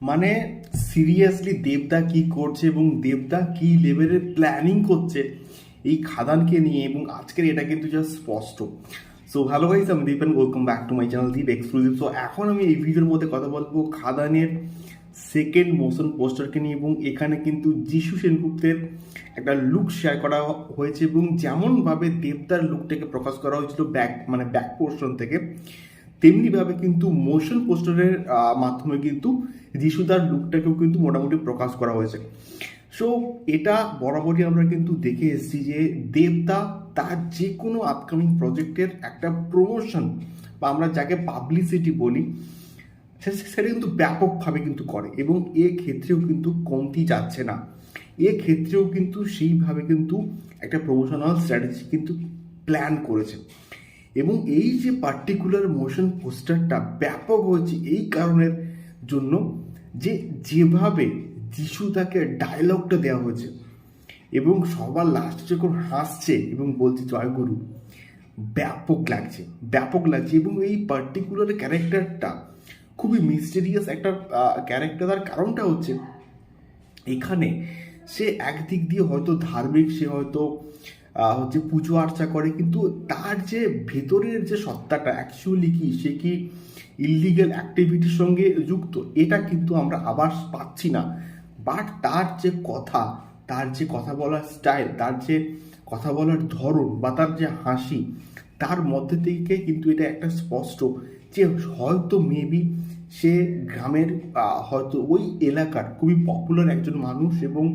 মানে সিরিয়াসলি দেবদা কি করছে এবং দেবদা কি লেভেলের প্ল্যানিং করছে এই খাদানকে নিয়ে, এবং আজকের এটা কিন্তু জাস্ট স্পষ্ট। সো হ্যালো গাইস, আমি Deep and welcome back to my channel Deep exclusive. So এখন আমি এই ভিডিওর মধ্যে কথা বলবো খাদানের সেকেন্ড মোশন পোস্টারকে নিয়ে, এবং এখানে কিন্তু যিশু সেনগুপ্তের একটা লুক শেয়ার করা হয়েছে, এবং যেমনভাবে দেবদার লুকটাকে প্রকাশ করা হয়েছিল ব্যাক পোর্শন থেকে, তেমনিভাবে কিন্তু মোশন পোস্টারের মাধ্যমে কিন্তু যিশুদার লুকটাকেও কিন্তু মোটামুটি প্রকাশ করা হয়েছে। সো এটা বরাবরই আমরা কিন্তু দেখে এসেছি যে দেবদা তার যে কোনো আপকামিং প্রজেক্টের একটা প্রমোশন বা আমরা যাকে পাবলিসিটি বলি সেটা কিন্তু ব্যাপকভাবে কিন্তু করে, এবং এ ক্ষেত্রেও কিন্তু কমতি যাচ্ছে না। এ ক্ষেত্রেও কিন্তু সেইভাবে কিন্তু একটা প্রমোশনাল স্ট্র্যাটেজি কিন্তু প্ল্যান করেছে, এবং এই যে পার্টিকুলার মোশন পোস্টারটা ব্যাপক হয়েছে এই কারণের জন্য যে যেভাবে যিশু তাকে ডায়লগটা দেওয়া হয়েছে, এবং সবার লাস্টে যখন হাসছে এবং বলছে জয়গুরু, ব্যাপক লাগছে। এবং এই পার্টিকুলার ক্যারেক্টারটা খুবই মিস্টেরিয়াস একটা ক্যারেক্টার। তার কারণটা হচ্ছে এখানে সে একদিক দিয়ে হয়তো ধার্মিক, সে হয়তো হচ্ছে পুজো আর্চা করে, কিন্তু তার যে ভেতরের যে সত্তাটা অ্যাকচুয়ালি কি, সে কি ইললিগাল অ্যাক্টিভিটির সঙ্গে যুক্ত, এটা কিন্তু আমরা আবার পাচ্ছি না। বাট তার যে কথা বলার স্টাইল, তার যে কথা বলার ধরন বা তার যে হাসি, তার মধ্যে থেকে কিন্তু এটা একটা স্পষ্ট যে হয়তো মেবি সে গ্রামের হয়তো ওই এলাকার খুবই পপুলার একজন মানুষ এবং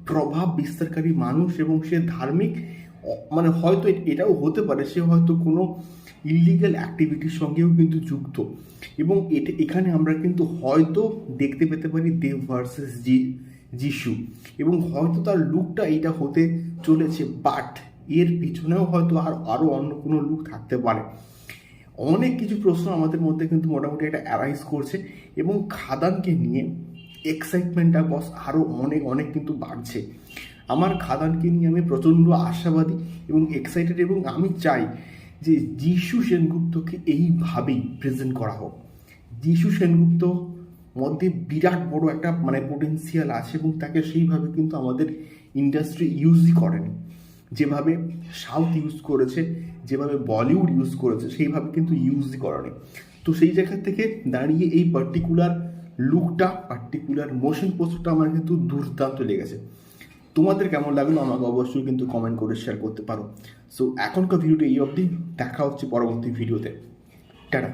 প্রভাব বিস্তারকারী মানুষ, এবং সে ধার্মিক, মানে হয়তো এটাও হতে পারে সে হয়তো কোনো ইললিগাল অ্যাক্টিভিটির সঙ্গেও কিন্তু যুক্ত। এবং এখানে আমরা কিন্তু হয়তো দেখতে পেতে পারি দেব ভার্সেস যিশু, এবং হয়তো তার লুকটা এইটা হতে চলেছে, বাট এর পিছনেও হয়তো আরও অন্য কোনো লুক থাকতে পারে। অনেক কিছু প্রশ্ন আমাদের মধ্যে কিন্তু মোটামুটি একটা অ্যারাইজ করছে, এবং খাদানকে নিয়ে এক্সাইটমেন্টটা বস আরও অনেক কিন্তু বাড়ছে। আমার খাদানকে নিয়ে আমি প্রচণ্ড আশাবাদী এবং এক্সাইটেড, এবং আমি চাই যে যিশু সেনগুপ্তকে এইভাবেই প্রেজেন্ট করা হোক। যিশু সেনগুপ্ত মধ্যে বিরাট বড় একটা পোটেন্সিয়াল আছে, এবং তাকে সেইভাবে কিন্তু আমাদের ইন্ডাস্ট্রি ইউজই করেনি। যেভাবে সাউথ ইউজ করেছে, যেভাবে বলিউড ইউজ করেছে, সেইভাবে কিন্তু ইউজই করেনি। তো সেই জায়গা থেকে দাঁড়িয়ে এই পার্টিকুলার লুকটা, পার্টিকুলার মোশন পোস্টারটা আমার কিন্তু দুর্দান্ত লেগেছে। তোমাদের কেমন লাগলো আমাকে অবশ্যই কিন্তু কমেন্ট করে শেয়ার করতে পারো। সো এখনকার ভিডিওটা এই অবধি, দেখা হচ্ছে পরবর্তী ভিডিওতে। টাটা।